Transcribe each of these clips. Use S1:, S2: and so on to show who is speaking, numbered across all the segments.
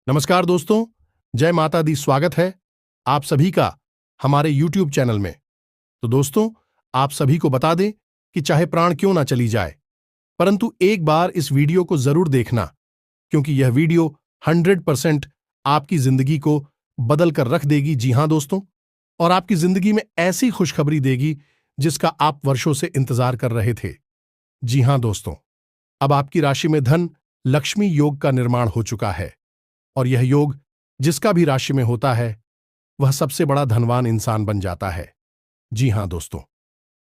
S1: नमस्कार दोस्तों, जय माता दी। स्वागत है आप सभी का हमारे YouTube चैनल में। तो दोस्तों, आप सभी को बता दें कि चाहे प्राण क्यों ना चली जाए, परंतु एक बार इस वीडियो को जरूर देखना, क्योंकि यह वीडियो 100% आपकी जिंदगी को बदल कर रख देगी। जी हां दोस्तों, और आपकी जिंदगी में ऐसी खुशखबरी देगी जिसका आप वर्षों से इंतजार कर रहे थे। जी हां दोस्तों, अब आपकी राशि में धन लक्ष्मी योग का निर्माण हो चुका है, और यह योग जिसका भी राशि में होता है वह सबसे बड़ा धनवान इंसान बन जाता है। जी हां दोस्तों,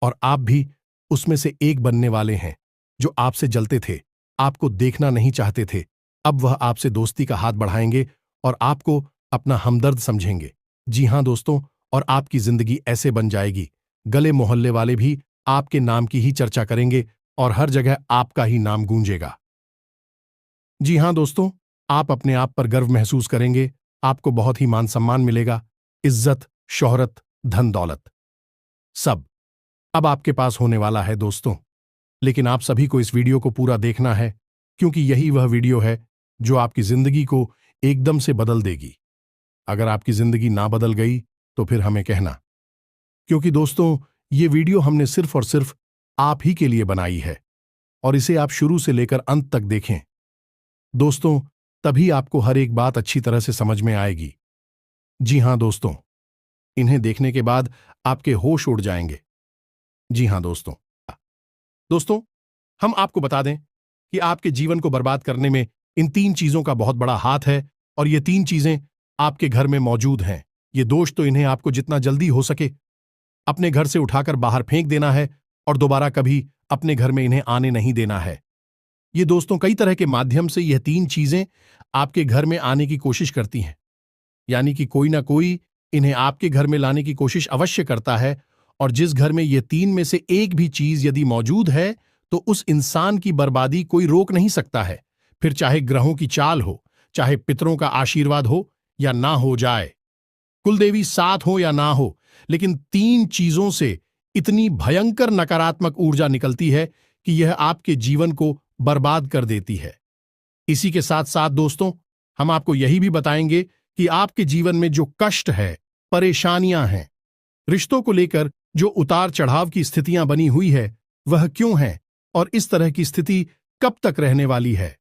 S1: और आप भी उसमें से एक बनने वाले हैं जो आपसे जलते थे, आपको देखना नहीं चाहते थे। अब वह आपसे दोस्ती का हाथ बढ़ाएंगे और आपको अपना हमदर्द समझेंगे। जी हां दोस्तों, और आपकी जिंदगी ऐसे बन जाएगी, गले मोहल्ले वाले भी आपके नाम की ही चर्चा करेंगे और हर जगह आपका ही नाम गूंजेगा। जी हां दोस्तों, आप अपने आप पर गर्व महसूस करेंगे, आपको बहुत ही मान सम्मान मिलेगा, इज्जत, शोहरत, धन दौलत सब अब आपके पास होने वाला है दोस्तों। लेकिन आप सभी को इस वीडियो को पूरा देखना है, क्योंकि यही वह वीडियो है जो आपकी जिंदगी को एकदम से बदल देगी। अगर आपकी जिंदगी ना बदल गई तो फिर हमें कहना, क्योंकि दोस्तों ये वीडियो हमने सिर्फ और सिर्फ आप ही के लिए बनाई है, और इसे आप शुरू से लेकर अंत तक देखें दोस्तों, तभी आपको हर एक बात अच्छी तरह से समझ में आएगी। जी हां दोस्तों, इन्हें देखने के बाद आपके होश उड़ जाएंगे। जी हां दोस्तों, दोस्तों हम आपको बता दें कि आपके जीवन को बर्बाद करने में इन 3 चीजों का बहुत बड़ा हाथ है, और ये 3 चीजें आपके घर में मौजूद हैं। ये दोष तो इन्हें आपको जितना जल्दी हो सके अपने घर से उठाकर बाहर फेंक देना है, और दोबारा कभी अपने घर में इन्हें आने नहीं देना है। ये दोस्तों कई तरह के माध्यम से यह 3 चीजें आपके घर में आने की कोशिश करती हैं, यानी कि कोई ना कोई इन्हें आपके घर में लाने की कोशिश अवश्य करता है। और जिस घर में ये 3 में से एक भी चीज यदि मौजूद है तो उस इंसान की बर्बादी कोई रोक नहीं सकता है, फिर चाहे ग्रहों की चाल हो, चाहे पितरों का आशीर्वाद हो या ना हो जाए, कुलदेवी साथ हो या ना हो, लेकिन 3 चीजों से इतनी भयंकर नकारात्मक ऊर्जा निकलती है कि यह आपके जीवन को बर्बाद कर देती है। इसी के साथ साथ दोस्तों, हम आपको यही भी बताएंगे कि आपके जीवन में जो कष्ट है, परेशानियां हैं, रिश्तों को लेकर जो उतार चढ़ाव की स्थितियां बनी हुई है, वह क्यों है और इस तरह की स्थिति कब तक रहने वाली है।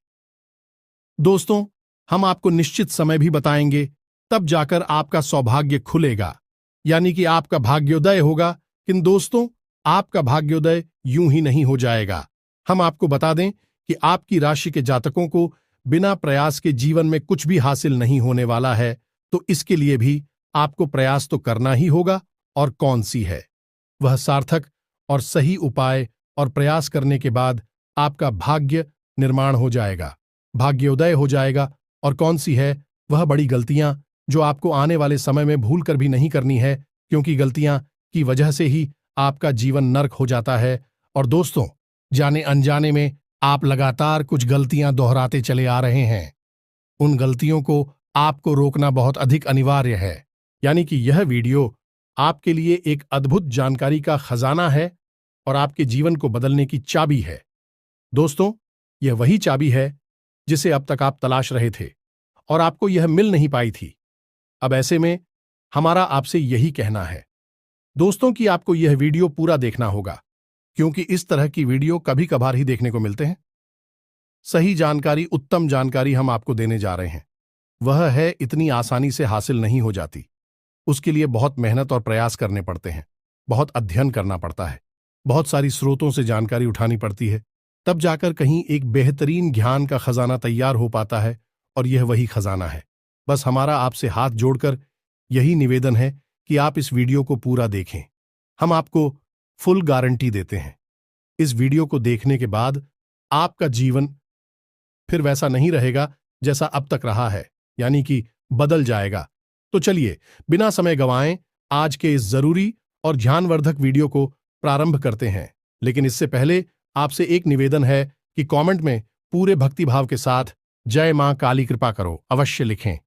S1: दोस्तों, हम आपको निश्चित समय भी बताएंगे, तब जाकर आपका सौभाग्य खुलेगा, यानी कि आपका भाग्योदय होगा। किंतु दोस्तों, आपका भाग्योदय यूं ही नहीं हो जाएगा। हम आपको बता दें कि आपकी राशि के जातकों को बिना प्रयास के जीवन में कुछ भी हासिल नहीं होने वाला है, तो इसके लिए भी आपको प्रयास तो करना ही होगा। और कौन सी है वह सार्थक और सही उपाय, और प्रयास करने के बाद आपका भाग्य निर्माण हो जाएगा, भाग्योदय हो जाएगा। और कौन सी है वह बड़ी गलतियां जो आपको आने वाले समय में भूल कर भी नहीं करनी है, क्योंकि गलतियां की वजह से ही आपका जीवन नर्क हो जाता है। और दोस्तों, जाने अनजाने में आप लगातार कुछ गलतियां दोहराते चले आ रहे हैं। उन गलतियों को आपको रोकना बहुत अधिक अनिवार्य है, यानी कि यह वीडियो आपके लिए एक अद्भुत जानकारी का खजाना है और आपके जीवन को बदलने की चाबी है। दोस्तों, यह वही चाबी है जिसे अब तक आप तलाश रहे थे और आपको यह मिल नहीं पाई थी। अब ऐसे में हमारा आपसे यही कहना है दोस्तों कि आपको यह वीडियो पूरा देखना होगा, क्योंकि इस तरह की वीडियो कभी कभार ही देखने को मिलते हैं। सही जानकारी, उत्तम जानकारी हम आपको देने जा रहे हैं, वह है इतनी आसानी से हासिल नहीं हो जाती। उसके लिए बहुत मेहनत और प्रयास करने पड़ते हैं, बहुत अध्ययन करना पड़ता है, बहुत सारी स्रोतों से जानकारी उठानी पड़ती है, तब जाकर कहीं एक बेहतरीन ज्ञान का खजाना तैयार हो पाता है। और यह वही खजाना है। बस हमारा आपसे हाथ जोड़कर यही निवेदन है कि आप इस वीडियो को पूरा देखें। हम आपको फुल गारंटी देते हैं, इस वीडियो को देखने के बाद आपका जीवन फिर वैसा नहीं रहेगा जैसा अब तक रहा है, यानी कि बदल जाएगा। तो चलिए बिना समय गंवाएं आज के इस जरूरी और ध्यानवर्धक वीडियो को प्रारंभ करते हैं। लेकिन इससे पहले आपसे एक निवेदन है कि कमेंट में पूरे भक्तिभाव के साथ जय मां काली कृपा करो अवश्य लिखें।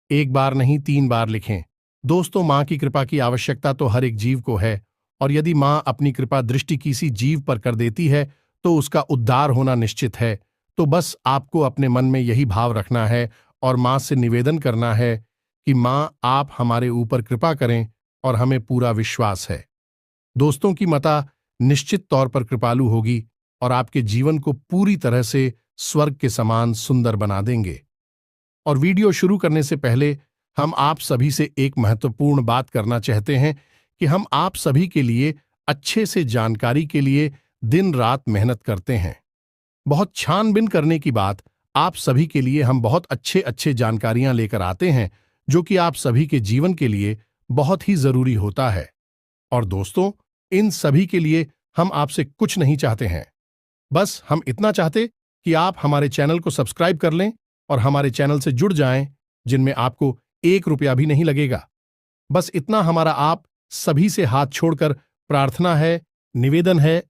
S1: एक बार नहीं 3 बार लिखें। दोस्तों, मां की कृपा की आवश्यकता तो हर एक जीव को है, और यदि मां अपनी कृपा दृष्टि किसी जीव पर कर देती है तो उसका उद्धार होना निश्चित है। तो बस आपको अपने मन में यही भाव रखना है और मां से निवेदन करना है कि मां, आप हमारे ऊपर कृपा करें और हमें पूरा विश्वास है दोस्तों की माता निश्चित तौर पर कृपालु होगी और आपके जीवन को पूरी तरह से स्वर्ग के समान सुंदर बना देंगे। और वीडियो शुरू करने से पहले हम आप सभी से एक महत्वपूर्ण बात करना चाहते हैं कि हम आप सभी के लिए अच्छे से जानकारी के लिए दिन रात मेहनत करते हैं। बहुत छानबीन करने की बात, आप सभी के लिए हम बहुत अच्छे अच्छे जानकारियां लेकर आते हैं जो कि आप सभी के जीवन के लिए बहुत ही जरूरी होता है। और दोस्तों, इन सभी के लिए हम आपसे कुछ नहीं चाहते हैं, बस हम इतना चाहते कि आप हमारे चैनल को सब्सक्राइब कर लें और हमारे चैनल से जुड़ जाएं, जिनमें आपको 1 रुपया भी नहीं लगेगा। बस इतना हमारा आप सभी से हाथ छोड़कर प्रार्थना है, निवेदन है।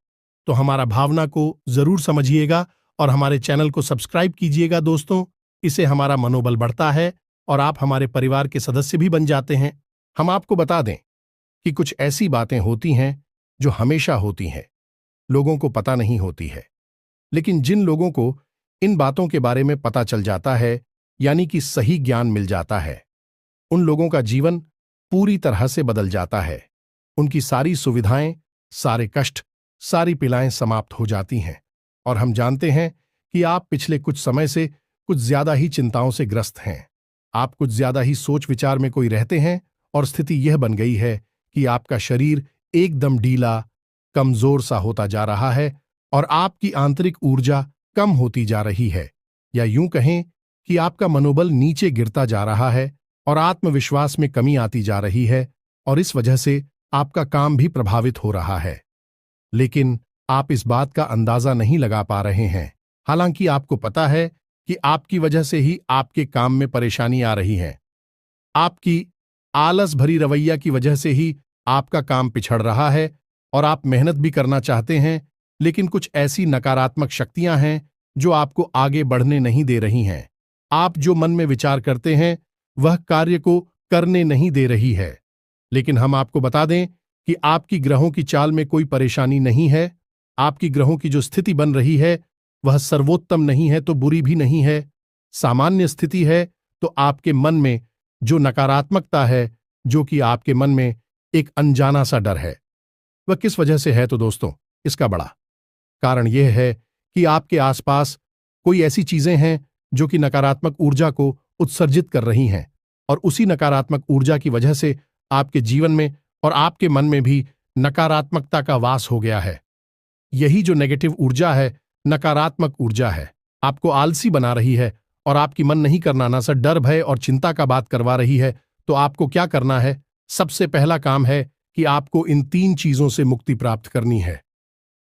S1: तो हमारा भावना को जरूर समझिएगा और हमारे चैनल को सब्सक्राइब कीजिएगा दोस्तों। इससे हमारा मनोबल बढ़ता है और आप हमारे परिवार के सदस्य भी बन जाते हैं। हम आपको बता दें कि कुछ ऐसी बातें होती हैं जो हमेशा होती हैं, लोगों को पता नहीं होती है, लेकिन जिन लोगों को इन बातों के बारे में पता चल जाता है, यानी कि सही ज्ञान मिल जाता है, उन लोगों का जीवन पूरी तरह से बदल जाता है। उनकी सारी सुविधाएं, सारे कष्ट, सारी पीड़ाएं समाप्त हो जाती हैं। और हम जानते हैं कि आप पिछले कुछ समय से कुछ ज्यादा ही चिंताओं से ग्रस्त हैं। आप कुछ ज्यादा ही सोच विचार में कोई रहते हैं और स्थिति यह बन गई है कि आपका शरीर एकदम ढीला, कमजोर सा होता जा रहा है और आपकी आंतरिक ऊर्जा कम होती जा रही है, या यूं कहें कि आपका मनोबल नीचे गिरता जा रहा है और आत्मविश्वास में कमी आती जा रही है, और इस वजह से आपका काम भी प्रभावित हो रहा है। लेकिन आप इस बात का अंदाजा नहीं लगा पा रहे हैं, हालांकि आपको पता है कि आपकी वजह से ही आपके काम में परेशानी आ रही है। आपकी आलस भरी रवैया की वजह से ही आपका काम पिछड़ रहा है और आप मेहनत भी करना चाहते हैं, लेकिन कुछ ऐसी नकारात्मक शक्तियां हैं जो आपको आगे बढ़ने नहीं दे रही हैं। आप जो मन में विचार करते हैं वह कार्य को करने नहीं दे रही है। लेकिन हम आपको बता दें कि आपकी ग्रहों की चाल में कोई परेशानी नहीं है। आपकी ग्रहों की जो स्थिति बन रही है वह सर्वोत्तम नहीं है तो बुरी भी नहीं है, सामान्य स्थिति है। तो आपके मन में जो नकारात्मकता है, जो कि आपके मन में एक अनजाना सा डर है, वह किस वजह से है? तो दोस्तों, इसका बड़ा कारण यह है कि आपके आसपास कोई ऐसी चीजें हैं जो कि नकारात्मक ऊर्जा को उत्सर्जित कर रही हैं, और उसी नकारात्मक ऊर्जा की वजह से आपके जीवन में और आपके मन में भी नकारात्मकता का वास हो गया है। यही जो नेगेटिव ऊर्जा है, नकारात्मक ऊर्जा है, आपको आलसी बना रही है और आपकी मन नहीं करना ना सर डर, भय और चिंता का बात करवा रही है। तो आपको क्या करना है? सबसे पहला काम है कि आपको इन 3 चीजों से मुक्ति प्राप्त करनी है।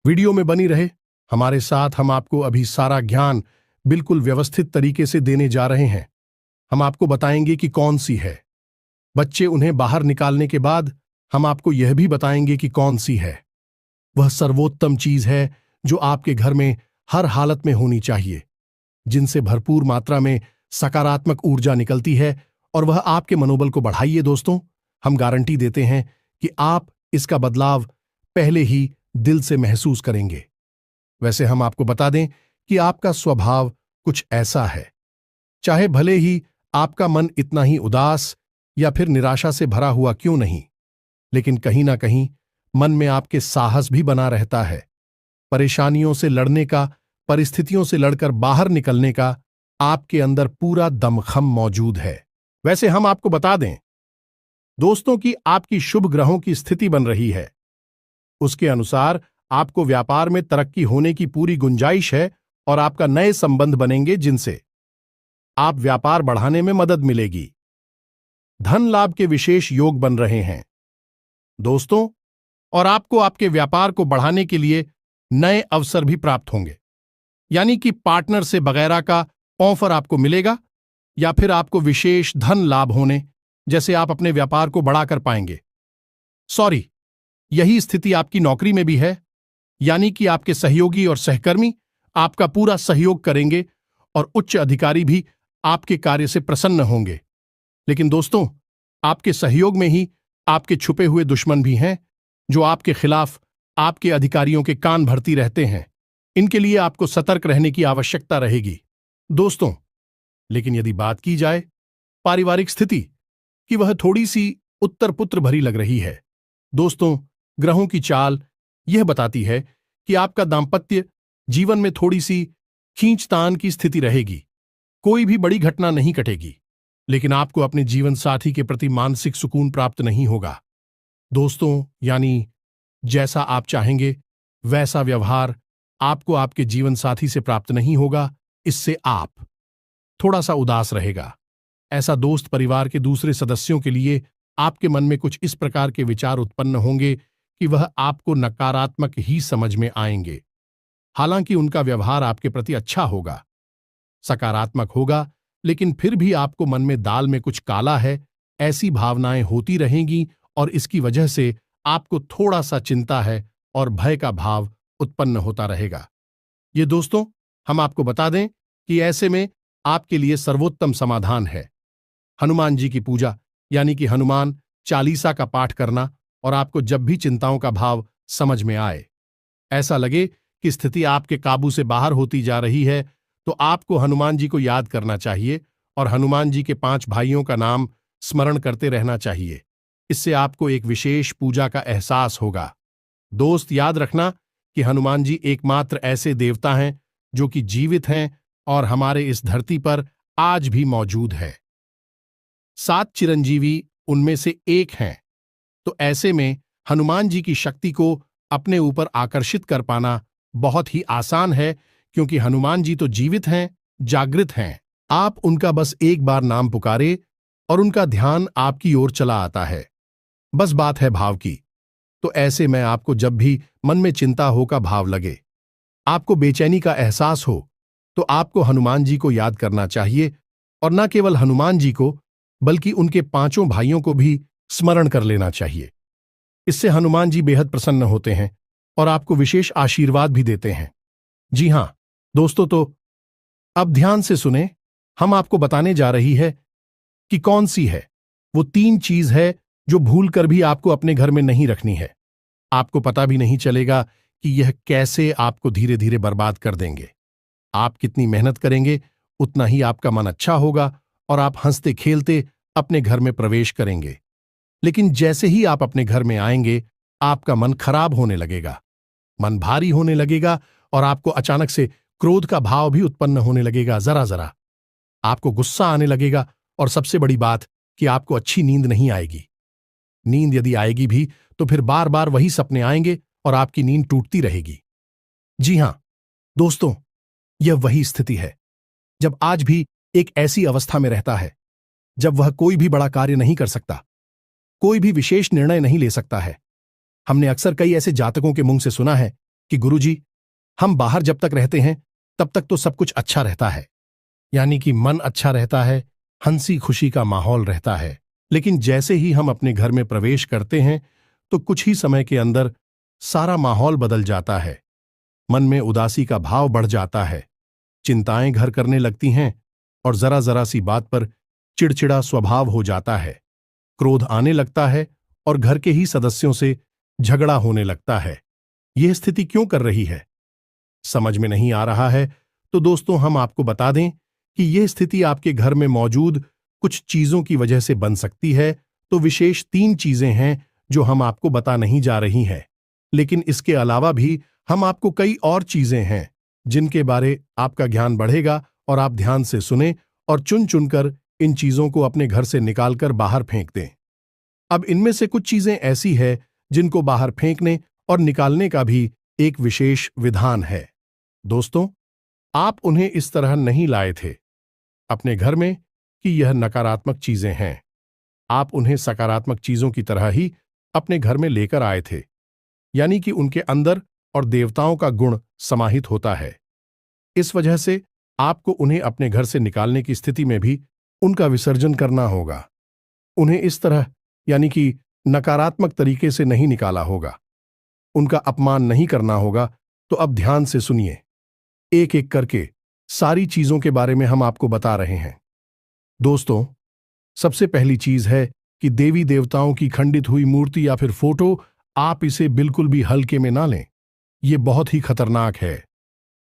S1: वीडियो में बनी रहे हमारे साथ, हम आपको अभी सारा ज्ञान बिल्कुल व्यवस्थित तरीके से देने जा रहे हैं। हम आपको बताएंगे कि कौन सी है। बच्चे उन्हें बाहर निकालने के बाद हम आपको यह भी बताएंगे कि कौन सी है। वह सर्वोत्तम चीज है जो आपके घर में हर हालत में होनी चाहिए, जिनसे भरपूर मात्रा में सकारात्मक ऊर्जा निकलती है और वह आपके मनोबल को बढ़ाइए। दोस्तों, हम गारंटी देते हैं कि आप इसका बदलाव पहले ही दिल से महसूस करेंगे। वैसे हम आपको बता दें कि आपका स्वभाव कुछ ऐसा है, चाहे भले ही आपका मन इतना ही उदास या फिर निराशा से भरा हुआ क्यों नहीं, लेकिन कहीं ना कहीं मन में आपके साहस भी बना रहता है। परेशानियों से लड़ने का, परिस्थितियों से लड़कर बाहर निकलने का आपके अंदर पूरा दमखम मौजूद है। वैसे हम आपको बता दें दोस्तों कि आपकी शुभ ग्रहों की स्थिति बन रही है, उसके अनुसार आपको व्यापार में तरक्की होने की पूरी गुंजाइश है और आपका नए संबंध बनेंगे जिनसे आप व्यापार बढ़ाने में मदद मिलेगी। धन लाभ के विशेष योग बन रहे हैं दोस्तों, और आपको आपके व्यापार को बढ़ाने के लिए नए अवसर भी प्राप्त होंगे, यानी कि पार्टनर से वगैरह का ऑफर आपको मिलेगा, या फिर आपको विशेष धन लाभ होने जैसे आप अपने व्यापार को बढ़ाकर पाएंगे। सॉरी, यही स्थिति आपकी नौकरी में भी है, यानी कि आपके सहयोगी और सहकर्मी आपका पूरा सहयोग करेंगे और उच्च अधिकारी भी आपके कार्य से प्रसन्न होंगे। लेकिन दोस्तों, आपके सहयोग में ही आपके छुपे हुए दुश्मन भी हैं जो आपके खिलाफ आपके अधिकारियों के कान भरती रहते हैं। इनके लिए आपको सतर्क रहने की आवश्यकता रहेगी। दोस्तों, लेकिन यदि बात की जाए पारिवारिक स्थिति की, वह थोड़ी सी उत्तर पुत्र भरी लग रही है। दोस्तों, ग्रहों की चाल यह बताती है कि आपका दांपत्य जीवन में थोड़ी सी खींचतान की स्थिति रहेगी। कोई भी बड़ी घटना नहीं घटेगी, लेकिन आपको अपने जीवन साथी के प्रति मानसिक सुकून प्राप्त नहीं होगा। दोस्तों, यानी जैसा आप चाहेंगे वैसा व्यवहार आपको आपके जीवन साथी से प्राप्त नहीं होगा। इससे आप थोड़ा सा उदास रहेगा। ऐसा दोस्त परिवार के दूसरे सदस्यों के लिए आपके मन में कुछ इस प्रकार के विचार उत्पन्न होंगे कि वह आपको नकारात्मक ही समझ में आएंगे। हालांकि उनका व्यवहार आपके प्रति अच्छा होगा, सकारात्मक होगा, लेकिन फिर भी आपको मन में दाल में कुछ काला है, ऐसी भावनाएं होती रहेंगी और इसकी वजह से आपको थोड़ा सा चिंता है और भय का भाव उत्पन्न होता रहेगा। ये दोस्तों, हम आपको बता दें कि ऐसे में आपके लिए सर्वोत्तम समाधान है हनुमान जी की पूजा, यानी कि हनुमान चालीसा का पाठ करना। और आपको जब भी चिंताओं का भाव समझ में आए, ऐसा लगे कि स्थिति आपके काबू से बाहर होती जा रही है, तो आपको हनुमान जी को याद करना चाहिए और हनुमान जी के 5 भाइयों का नाम स्मरण करते रहना चाहिए। इससे आपको एक विशेष पूजा का एहसास होगा। दोस्त, याद रखना कि हनुमान जी एकमात्र ऐसे देवता हैं जो कि जीवित हैं और हमारे इस धरती पर आज भी मौजूद है। 7 चिरंजीवी उनमें से एक हैं, तो ऐसे में हनुमान जी की शक्ति को अपने ऊपर आकर्षित कर पाना बहुत ही आसान है, क्योंकि हनुमान जी तो जीवित हैं, जागृत हैं। आप उनका बस एक बार नाम पुकारे और उनका ध्यान आपकी ओर चला आता है। बस बात है भाव की। तो ऐसे में आपको जब भी मन में चिंता हो का भाव लगे, आपको बेचैनी का एहसास हो, तो आपको हनुमान जी को याद करना चाहिए और न केवल हनुमान जी को, बल्कि उनके 5 भाइयों को भी स्मरण कर लेना चाहिए। इससे हनुमान जी बेहद प्रसन्न होते हैं और आपको विशेष आशीर्वाद भी देते हैं। जी हां दोस्तों, तो अब ध्यान से सुने। हम आपको बताने जा रही है कि कौन सी है वो 3 चीज है जो भूलकर भी आपको अपने घर में नहीं रखनी है। आपको पता भी नहीं चलेगा कि यह कैसे आपको धीरे धीरे बर्बाद कर देंगे। आप कितनी मेहनत करेंगे उतना ही आपका मन अच्छा होगा और आप हंसते खेलते अपने घर में प्रवेश करेंगे। लेकिन जैसे ही आप अपने घर में आएंगे, आपका मन खराब होने लगेगा, मन भारी होने लगेगा और आपको अचानक से क्रोध का भाव भी उत्पन्न होने लगेगा। जरा जरा आपको गुस्सा आने लगेगा और सबसे बड़ी बात कि आपको अच्छी नींद नहीं आएगी। नींद यदि आएगी भी तो फिर बार बार वही सपने आएंगे और आपकी नींद टूटती रहेगी। जी हां दोस्तों, यह वही स्थिति है जब आज भी एक ऐसी अवस्था में रहता है जब वह कोई भी बड़ा कार्य नहीं कर सकता, कोई भी विशेष निर्णय नहीं ले सकता है। हमने अक्सर कई ऐसे जातकों के मुंह से सुना है कि गुरुजी, हम बाहर जब तक रहते हैं तब तक तो सब कुछ अच्छा रहता है, यानी कि मन अच्छा रहता है, हंसी खुशी का माहौल रहता है। लेकिन जैसे ही हम अपने घर में प्रवेश करते हैं तो कुछ ही समय के अंदर सारा माहौल बदल जाता है। मन में उदासी का भाव बढ़ जाता है, चिंताएं घर करने लगती हैं और जरा जरा सी बात पर चिड़चिड़ा स्वभाव हो जाता है। क्रोध आने लगता है और घर के ही सदस्यों से झगड़ा होने लगता है। यह स्थिति क्यों कर रही है, समझ में नहीं आ रहा है? तो दोस्तों, हम आपको बता दें कि यह स्थिति आपके घर में मौजूद कुछ चीजों की वजह से बन सकती है। तो विशेष 3 चीजें हैं जो हम आपको बता नहीं जा रही हैं, लेकिन इसके अलावा भी हम आपको कई और चीजें हैं जिनके बारे आपका ज्ञान बढ़ेगा और आप ध्यान से सुने और चुन चुनकर इन चीजों को अपने घर से निकालकर बाहर फेंक दें। अब इनमें से कुछ चीजें ऐसी है जिनको बाहर फेंकने और निकालने का भी एक विशेष विधान है। दोस्तों, आप उन्हें इस तरह नहीं लाए थे अपने घर में कि यह नकारात्मक चीजें हैं। आप उन्हें सकारात्मक चीजों की तरह ही अपने घर में लेकर आए थे, यानी कि उनके अंदर और देवताओं का गुण समाहित होता है। इस वजह से आपको उन्हें अपने घर से निकालने की स्थिति में भी उनका विसर्जन करना होगा। उन्हें इस तरह, यानी कि नकारात्मक तरीके से नहीं निकाला होगा, उनका अपमान नहीं करना होगा। तो अब ध्यान से सुनिए, एक एक करके सारी चीजों के बारे में हम आपको बता रहे हैं। दोस्तों, सबसे पहली चीज है कि देवी देवताओं की खंडित हुई मूर्ति या फिर फोटो, आप इसे बिल्कुल भी हल्के में ना लें। यह बहुत ही खतरनाक है।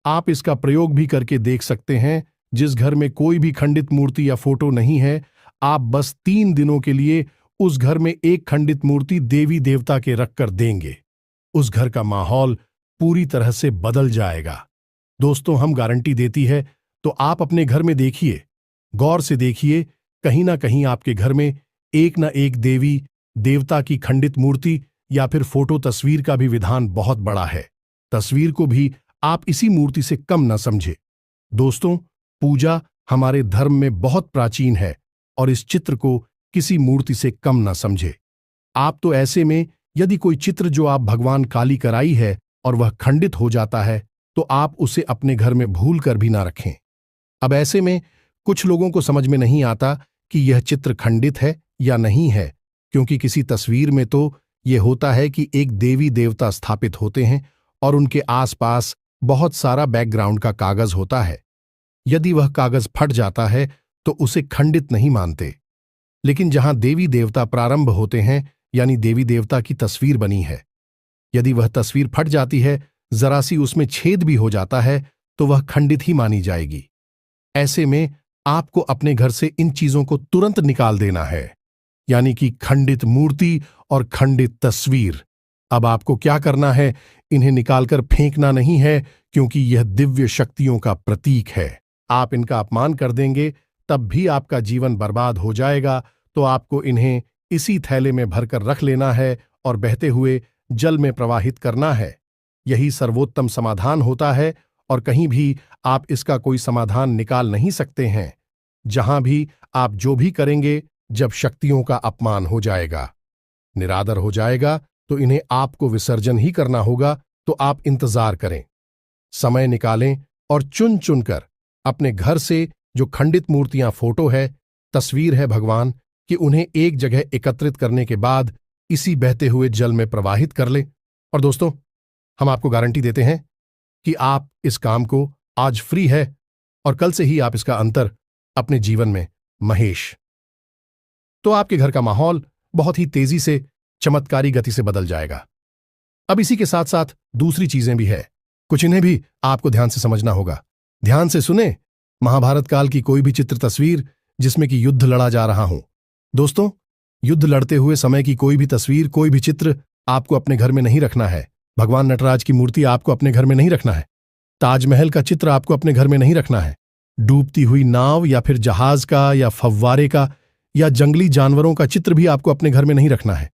S1: आप इसका प्रयोग भी करके देख सकते हैं, जिस घर में कोई भी खंडित मूर्ति या फोटो नहीं है, आप बस 3 दिनों के लिए उस घर में एक खंडित मूर्ति देवी देवता के रखकर देंगे। उस घर का माहौल पूरी तरह से बदल जाएगा। दोस्तों, हम गारंटी देती है, तो आप अपने घर में देखिए, गौर से देखिए, कहीं ना कहीं आपके घर में एक न एक देवी देवता की खंडित मूर्ति या फिर फोटो तस्वीर का भी विधान बहुत बड़ा है। तस्वीर को भी आप इसी मूर्ति से कम न समझे। दोस्तों, पूजा हमारे धर्म में बहुत प्राचीन है और इस चित्र को किसी मूर्ति से कम न समझे। आप तो ऐसे में यदि कोई चित्र जो आप भगवान काली कराई है और वह खंडित हो जाता है, तो आप उसे अपने घर में भूल कर भी ना रखें। अब ऐसे में कुछ लोगों को समझ में नहीं आता कि यह चित्र खंडित है या नहीं है, क्योंकि किसी तस्वीर में तो यह होता है कि एक देवी देवता स्थापित होते हैं और उनके आसपास बहुत सारा बैकग्राउंड का कागज होता है। यदि वह कागज फट जाता है तो उसे खंडित नहीं मानते। लेकिन जहां देवी देवता प्रारंभ होते हैं, यानी देवी देवता की तस्वीर बनी है, यदि वह तस्वीर फट जाती है, जरा सी उसमें छेद भी हो जाता है, तो वह खंडित ही मानी जाएगी। ऐसे में आपको अपने घर से इन चीजों को तुरंत निकाल देना है, यानी कि खंडित मूर्ति और खंडित तस्वीर। अब आपको क्या करना है, इन्हें निकालकर फेंकना नहीं है, क्योंकि यह दिव्य शक्तियों का प्रतीक है। आप इनका अपमान कर देंगे तब भी आपका जीवन बर्बाद हो जाएगा। तो आपको इन्हें इसी थैले में भरकर रख लेना है और बहते हुए जल में प्रवाहित करना है। यही सर्वोत्तम समाधान होता है और कहीं भी आप इसका कोई समाधान निकाल नहीं सकते हैं। जहां भी आप जो भी करेंगे, जब शक्तियों का अपमान हो जाएगा, निरादर हो जाएगा, तो इन्हें आपको विसर्जन ही करना होगा। तो आप इंतजार करें, समय निकालें और चुन चुनकर अपने घर से जो खंडित मूर्तियां, फोटो है, तस्वीर है भगवान कि उन्हें एक जगह एकत्रित करने के बाद इसी बहते हुए जल में प्रवाहित कर लें। और दोस्तों, हम आपको गारंटी देते हैं कि आप इस काम को आज फ्री है और कल से ही आप इसका अंतर अपने जीवन में महेश, तो आपके घर का माहौल बहुत ही तेजी से, चमत्कारी गति से बदल जाएगा। अब इसी के साथ साथ दूसरी चीजें भी है, कुछ इन्हें भी आपको ध्यान से समझना होगा। ध्यान से सुने, महाभारत काल की कोई भी चित्र तस्वीर जिसमें कि युद्ध लड़ा जा रहा हो, दोस्तों, युद्ध लड़ते हुए समय की कोई भी तस्वीर, कोई भी चित्र आपको अपने घर में नहीं रखना है। भगवान नटराज की मूर्ति आपको अपने घर में नहीं रखना है। ताजमहल का चित्र आपको अपने घर में नहीं रखना है। डूबती हुई नाव या फिर जहाज का या फव्वारे का या जंगली जानवरों का चित्र भी आपको अपने घर में नहीं रखना है।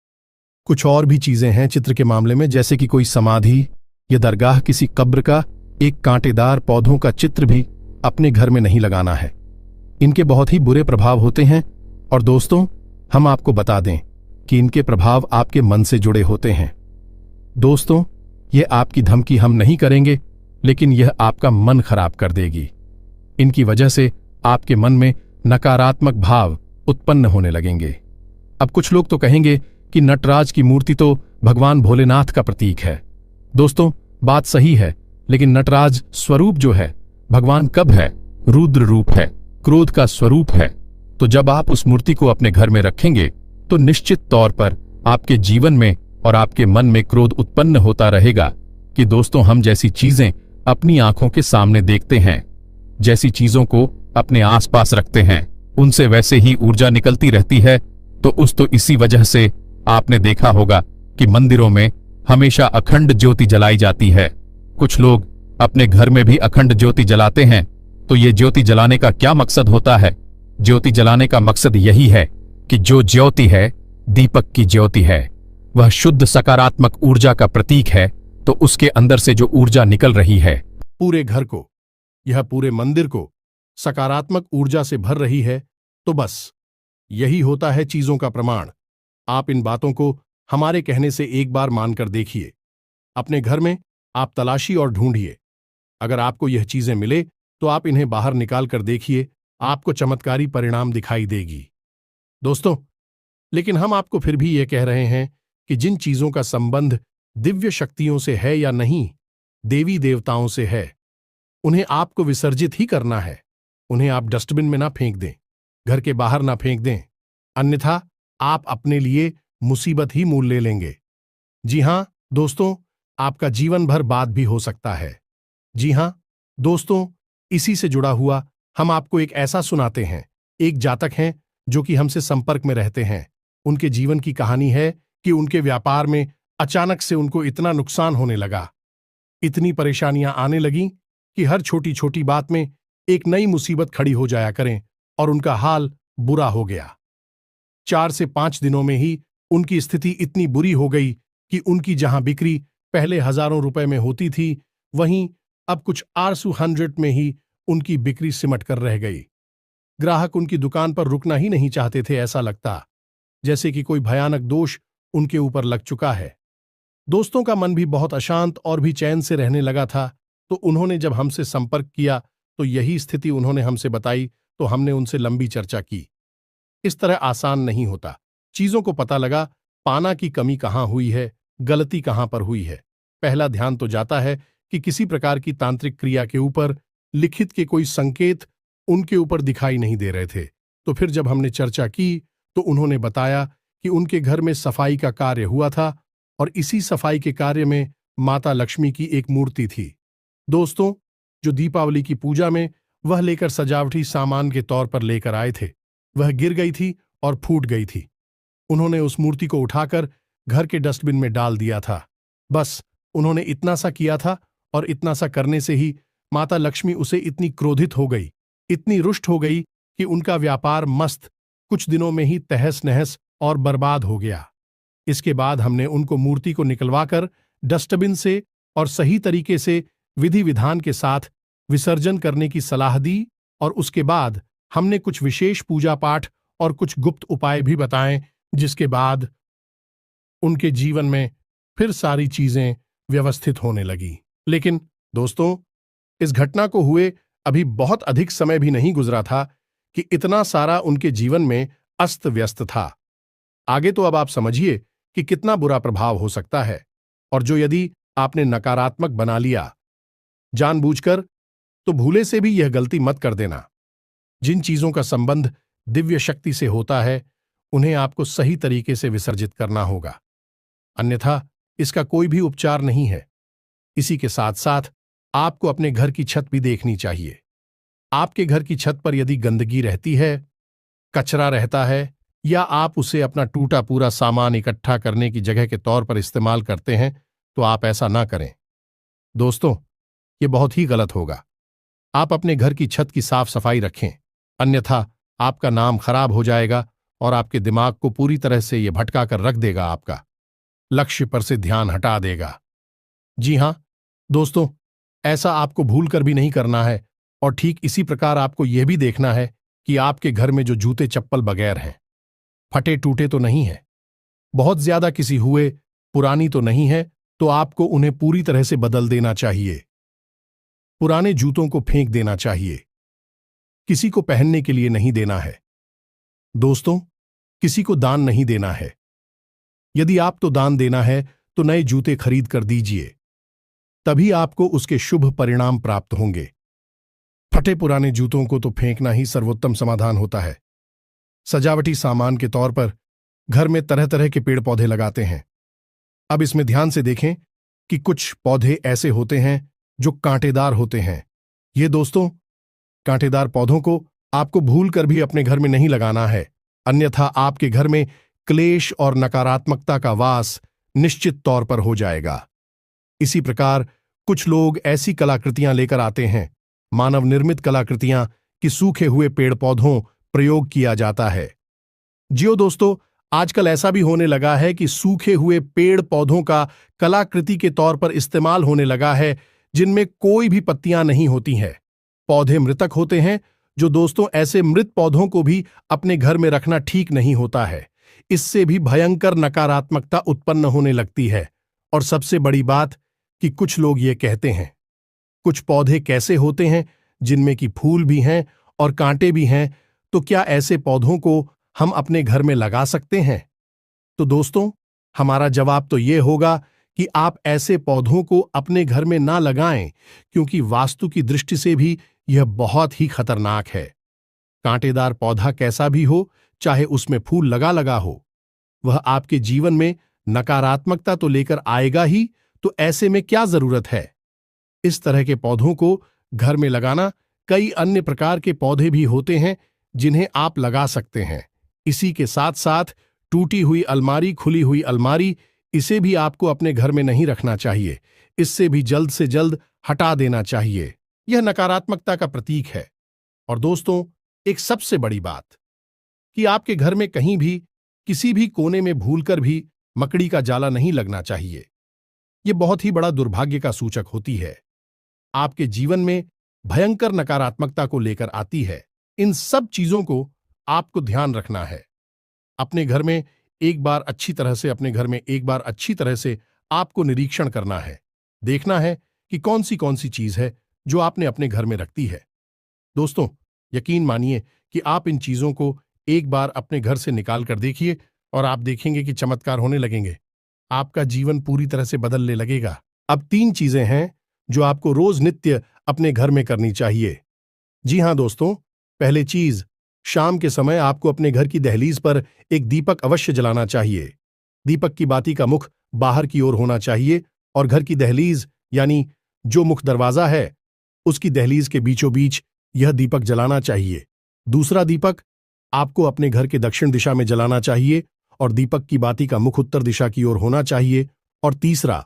S1: कुछ और भी चीजें हैं चित्र के मामले में, जैसे कि कोई समाधि या दरगाह, किसी कब्र का एक कांटेदार पौधों का चित्र भी अपने घर में नहीं लगाना है। इनके बहुत ही बुरे प्रभाव होते हैं और दोस्तों, हम आपको बता दें कि इनके प्रभाव आपके मन से जुड़े होते हैं। दोस्तों, यह आपकी धमकी हम नहीं करेंगे, लेकिन यह आपका मन खराब कर देगी। इनकी वजह से आपके मन में नकारात्मक भाव उत्पन्न होने लगेंगे। अब कुछ लोग तो कहेंगे कि नटराज की मूर्ति तो भगवान भोलेनाथ का प्रतीक है। दोस्तों, बात सही है, लेकिन नटराज स्वरूप जो है, भगवान कब है? रुद्र रूप है, क्रोध का स्वरूप है। तो जब आप उस मूर्ति को अपने घर में रखेंगे, तो निश्चित तौर पर आपके जीवन में और आपके मन में क्रोध उत्पन्न होता रहेगा कि दोस्तों, हम जैसी चीजें अपनी आंखों के सामने देखते हैं, जैसी चीजों को अपने आसपास रखते हैं, उनसे वैसे ही ऊर्जा निकलती रहती है। तो इसी वजह से आपने देखा होगा कि मंदिरों में हमेशा अखंड ज्योति जलाई जाती है। कुछ लोग अपने घर में भी अखंड ज्योति जलाते हैं। तो ये ज्योति जलाने का क्या मकसद होता है? ज्योति जलाने का मकसद यही है कि जो ज्योति है, दीपक की ज्योति है, वह शुद्ध सकारात्मक ऊर्जा का प्रतीक है। तो उसके अंदर से जो ऊर्जा निकल रही है, पूरे घर को, यह पूरे मंदिर को सकारात्मक ऊर्जा से भर रही है, तो बस यही होता है चीजों का प्रमाण। आप इन बातों को हमारे कहने से एक बार मानकर देखिए। अपने घर में आप तलाशी और ढूंढिए। अगर आपको यह चीजें मिले तो आप इन्हें बाहर निकाल कर देखिए, आपको चमत्कारी परिणाम दिखाई देगी। दोस्तों, लेकिन हम आपको फिर भी यह कह रहे हैं कि जिन चीजों का संबंध दिव्य शक्तियों से है या नहीं, देवी देवताओं से है, उन्हें आपको विसर्जित ही करना है। उन्हें आप डस्टबिन में ना फेंक दें, घर के बाहर ना फेंक दें, अन्यथा आप अपने लिए मुसीबत ही मोल ले लेंगे। जी हां दोस्तों, आपका जीवन भर बाद भी हो सकता है। जी हां दोस्तों, इसी से जुड़ा हुआ हम आपको एक ऐसा सुनाते हैं। एक जातक हैं जो कि हमसे संपर्क में रहते हैं। उनके जीवन की कहानी है कि उनके व्यापार में अचानक से उनको इतना नुकसान होने लगा, इतनी परेशानियां आने लगीं कि हर छोटी छोटी बात में एक नई मुसीबत खड़ी हो जाया करें और उनका हाल बुरा हो गया। 4 से 5 दिनों में ही उनकी स्थिति इतनी बुरी हो गई कि उनकी जहां बिक्री पहले हजारों रुपए में होती थी, वहीं अब कुछ आरसू 100 में ही उनकी बिक्री सिमट कर रह गई। ग्राहक उनकी दुकान पर रुकना ही नहीं चाहते थे। ऐसा लगता जैसे कि कोई भयानक दोष उनके ऊपर लग चुका है। दोस्तों का मन भी बहुत अशांत और भी चैन से रहने लगा था। तो उन्होंने जब हमसे संपर्क किया तो यही स्थिति उन्होंने हमसे बताई। तो हमने उनसे लंबी चर्चा की। इस तरह आसान नहीं होता। चीजों को पता लगा पाना की कमी कहाँ हुई है, गलती कहाँ पर हुई है। पहला ध्यान तो जाता है कि किसी प्रकार की तांत्रिक क्रिया के ऊपर लिखित के कोई संकेत उनके ऊपर दिखाई नहीं दे रहे थे। तो फिर जब हमने चर्चा की तो उन्होंने बताया कि उनके घर में सफाई का कार्य हुआ था और इसी सफाई के कार्य में माता लक्ष्मी की एक मूर्ति थी। दोस्तों, जो दीपावली की पूजा में वह लेकर सजावटी सामान के तौर पर लेकर आए थे, वह गिर गई थी और फूट गई थी। उन्होंने उस मूर्ति को उठाकर घर के डस्टबिन में डाल दिया था। बस उन्होंने इतना सा किया था और इतना सा करने से ही माता लक्ष्मी उसे इतनी क्रोधित हो गई, इतनी रुष्ट हो गई कि उनका व्यापार मस्त कुछ दिनों में ही तहस नहस और बर्बाद हो गया। इसके बाद हमने उनको मूर्ति को निकलवाकर डस्टबिन से और सही तरीके से विधि विधान के साथ विसर्जन करने की सलाह दी और उसके बाद हमने कुछ विशेष पूजा पाठ और कुछ गुप्त उपाय भी बताएं, जिसके बाद उनके जीवन में फिर सारी चीजें व्यवस्थित होने लगी। लेकिन दोस्तों, इस घटना को हुए अभी बहुत अधिक समय भी नहीं गुजरा था कि इतना सारा उनके जीवन में अस्त व्यस्त था। आगे तो अब आप समझिए कि कितना बुरा प्रभाव हो सकता है। और जो यदि आपने नकारात्मक बना लिया जानबूझकर, तो भूले से भी यह गलती मत कर देना। जिन चीजों का संबंध दिव्य शक्ति से होता है, उन्हें आपको सही तरीके से विसर्जित करना होगा, अन्यथा इसका कोई भी उपचार नहीं है। इसी के साथ साथ आपको अपने घर की छत भी देखनी चाहिए। आपके घर की छत पर यदि गंदगी रहती है, कचरा रहता है, या आप उसे अपना टूटा पूरा सामान इकट्ठा करने की जगह के तौर पर इस्तेमाल करते हैं, तो आप ऐसा ना करें। दोस्तों, ये बहुत ही गलत होगा। आप अपने घर की छत की साफ सफाई रखें, अन्यथा आपका नाम खराब हो जाएगा और आपके दिमाग को पूरी तरह से ये भटका कर रख देगा, आपका लक्ष्य पर से ध्यान हटा देगा। जी हां दोस्तों, ऐसा आपको भूल कर भी नहीं करना है। और ठीक इसी प्रकार आपको यह भी देखना है कि आपके घर में जो जूते चप्पल बगैर हैं, फटे टूटे तो नहीं है, बहुत ज्यादा किसी हुए पुरानी तो नहीं है, तो आपको उन्हें पूरी तरह से बदल देना चाहिए। पुराने जूतों को फेंक देना चाहिए, किसी को पहनने के लिए नहीं देना है। दोस्तों, किसी को दान नहीं देना है। यदि आपको दान देना है तो नए जूते खरीद कर दीजिए, तभी आपको उसके शुभ परिणाम प्राप्त होंगे। फटे पुराने जूतों को तो फेंकना ही सर्वोत्तम समाधान होता है। सजावटी सामान के तौर पर घर में तरह तरह के पेड़ पौधे लगाते हैं। अब इसमें ध्यान से देखें कि कुछ पौधे ऐसे होते हैं जो कांटेदार होते हैं। ये दोस्तों, कांटेदार पौधों को आपको भूल कर भी अपने घर में नहीं लगाना है, अन्यथा आपके घर में क्लेश और नकारात्मकता का वास निश्चित तौर पर हो जाएगा। इसी प्रकार कुछ लोग ऐसी कलाकृतियां लेकर आते हैं, मानव निर्मित कलाकृतियां, कि सूखे हुए पेड़ पौधों प्रयोग किया जाता है। जियो दोस्तों, आजकल ऐसा भी होने लगा है कि सूखे हुए पेड़ पौधों का कलाकृति के तौर पर इस्तेमाल होने लगा है, जिनमें कोई भी पत्तियां नहीं होती हैं। पौधे मृतक होते हैं। जो दोस्तों, ऐसे मृत पौधों को भी अपने घर में रखना ठीक नहीं होता है। इससे भी भयंकर नकारात्मकता उत्पन्न होने लगती है। और सबसे बड़ी बात कि कुछ लोग ये कहते हैं, कुछ पौधे कैसे होते हैं जिनमें कि फूल भी हैं और कांटे भी हैं, तो क्या ऐसे पौधों को हम अपने घर में लगा सकते हैं? तो दोस्तों, हमारा जवाब तो ये होगा कि आप ऐसे पौधों को अपने घर में ना लगाएं, क्योंकि वास्तु की दृष्टि से भी यह बहुत ही खतरनाक है। कांटेदार पौधा कैसा भी हो, चाहे उसमें फूल लगा लगा हो, वह आपके जीवन में नकारात्मकता तो लेकर आएगा ही, तो ऐसे में क्या जरूरत है? इस तरह के पौधों को घर में लगाना कई अन्य प्रकार के पौधे भी होते हैं जिन्हें आप लगा सकते हैं। इसी के साथ साथ टूटी हुई अलमारी, खुली हुई अलमारी, इसे भी आपको अपने घर में नहीं रखना चाहिए। इससे भी जल्द से जल्द हटा देना चाहिए। यह नकारात्मकता का प्रतीक है। और दोस्तों, एक सबसे बड़ी बात कि आपके घर में कहीं भी किसी भी कोने में भूलकर भी मकड़ी का जाला नहीं लगना चाहिए। यह बहुत ही बड़ा दुर्भाग्य का सूचक होती है। आपके जीवन में भयंकर नकारात्मकता को लेकर आती है। इन सब चीजों को आपको ध्यान रखना है। अपने घर में एक बार अच्छी तरह से आपको निरीक्षण करना है। देखना है कि कौन सी चीज है जो आपने अपने घर में रखती है। दोस्तों, यकीन मानिए कि आप इन चीजों को एक बार अपने घर से निकाल कर देखिए और आप देखेंगे कि चमत्कार होने लगेंगे। आपका जीवन पूरी तरह से बदलने लगेगा। अब 3 चीजें हैं जो आपको रोज नित्य अपने घर में करनी चाहिए। जी हां दोस्तों, पहले चीज, शाम के समय आपको अपने घर की दहलीज पर एक दीपक अवश्य जलाना चाहिए। दीपक की बाती का मुख बाहर की ओर होना चाहिए और घर की दहलीज यानी जो मुख्य दरवाजा है उसकी दहलीज के बीचों बीच यह दीपक जलाना चाहिए। दूसरा दीपक आपको अपने घर के दक्षिण दिशा में जलाना चाहिए और दीपक की बाती का मुख उत्तर दिशा की ओर होना चाहिए। और तीसरा,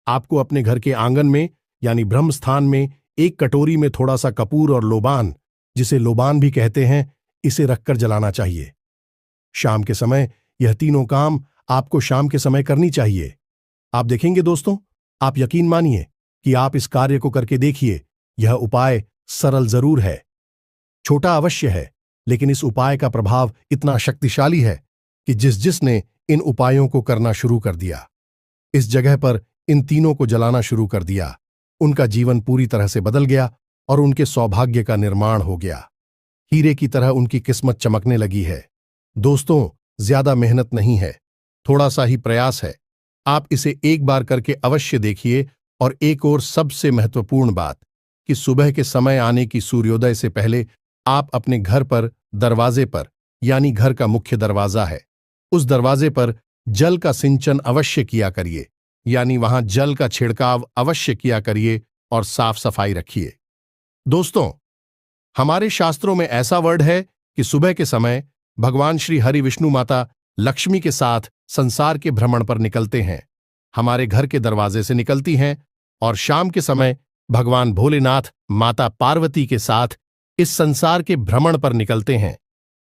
S1: आपको अपने घर के आंगन में यानी ब्रह्म स्थान में एक कटोरी में थोड़ा सा कपूर और लोबान, जिसे लोबान भी कहते हैं, इसे रखकर जलाना चाहिए। शाम के समय यह तीनों काम आपको शाम के समय करनी चाहिए। आप देखेंगे दोस्तों, आप यकीन मानिए कि आप इस कार्य को करके देखिए। यह उपाय सरल जरूर है, छोटा अवश्य है, लेकिन इस उपाय का प्रभाव इतना शक्तिशाली है कि जिसने इन उपायों को करना शुरू कर दिया, इस जगह पर इन तीनों को जलाना शुरू कर दिया, उनका जीवन पूरी तरह से बदल गया और उनके सौभाग्य का निर्माण हो गया। हीरे की तरह उनकी किस्मत चमकने लगी है। दोस्तों, ज्यादा मेहनत नहीं है, थोड़ा सा ही प्रयास है। आप इसे एक बार करके अवश्य देखिए। और एक और सबसे महत्वपूर्ण बात कि सुबह के समय आने की सूर्योदय से पहले आप अपने घर पर दरवाजे पर, यानी घर का मुख्य दरवाजा है, उस दरवाजे पर जल का सिंचन अवश्य किया करिए, यानी वहां जल का छिड़काव अवश्य किया करिए और साफ सफाई रखिए। दोस्तों, हमारे शास्त्रों में ऐसा वर्ड है कि सुबह के समय भगवान श्री हरि विष्णु माता लक्ष्मी के साथ संसार के भ्रमण पर निकलते हैं, हमारे घर के दरवाजे से निकलती हैं, और शाम के समय भगवान भोलेनाथ माता पार्वती के साथ इस संसार के भ्रमण पर निकलते हैं।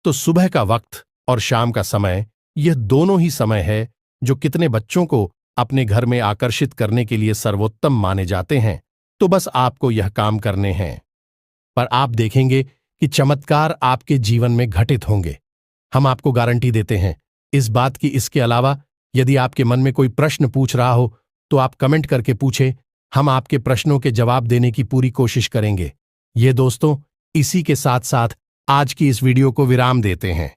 S1: तो सुबह का वक्त और शाम का समय, यह दोनों ही समय है जो कितने बच्चों को अपने घर में आकर्षित करने के लिए सर्वोत्तम माने जाते हैं। तो बस आपको यह काम करने हैं, पर आप देखेंगे कि चमत्कार आपके जीवन में घटित होंगे। हम आपको गारंटी देते हैं इस बात की। इसके अलावा यदि आपके मन में कोई प्रश्न पूछ रहा हो तो आप कमेंट करके पूछें, हम आपके प्रश्नों के जवाब देने की पूरी कोशिश करेंगे। ये दोस्तों, इसी के साथ साथ आज की इस वीडियो को विराम देते हैं।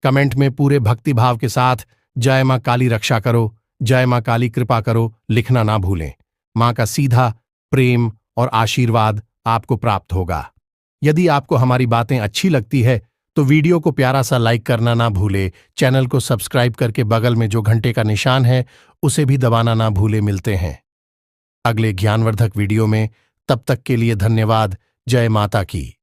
S1: कमेंट में पूरे भक्तिभाव के साथ जय मां काली रक्षा करो, जय मां काली कृपा करो लिखना ना भूलें। मां का सीधा प्रेम और आशीर्वाद आपको प्राप्त होगा। यदि आपको हमारी बातें अच्छी लगती है तो वीडियो को प्यारा सा लाइक करना ना भूले, चैनल को सब्सक्राइब करके बगल में जो घंटे का निशान है उसे भी दबाना ना भूले। मिलते हैं अगले ज्ञानवर्धक वीडियो में, तब तक के लिए धन्यवाद। जय माता की।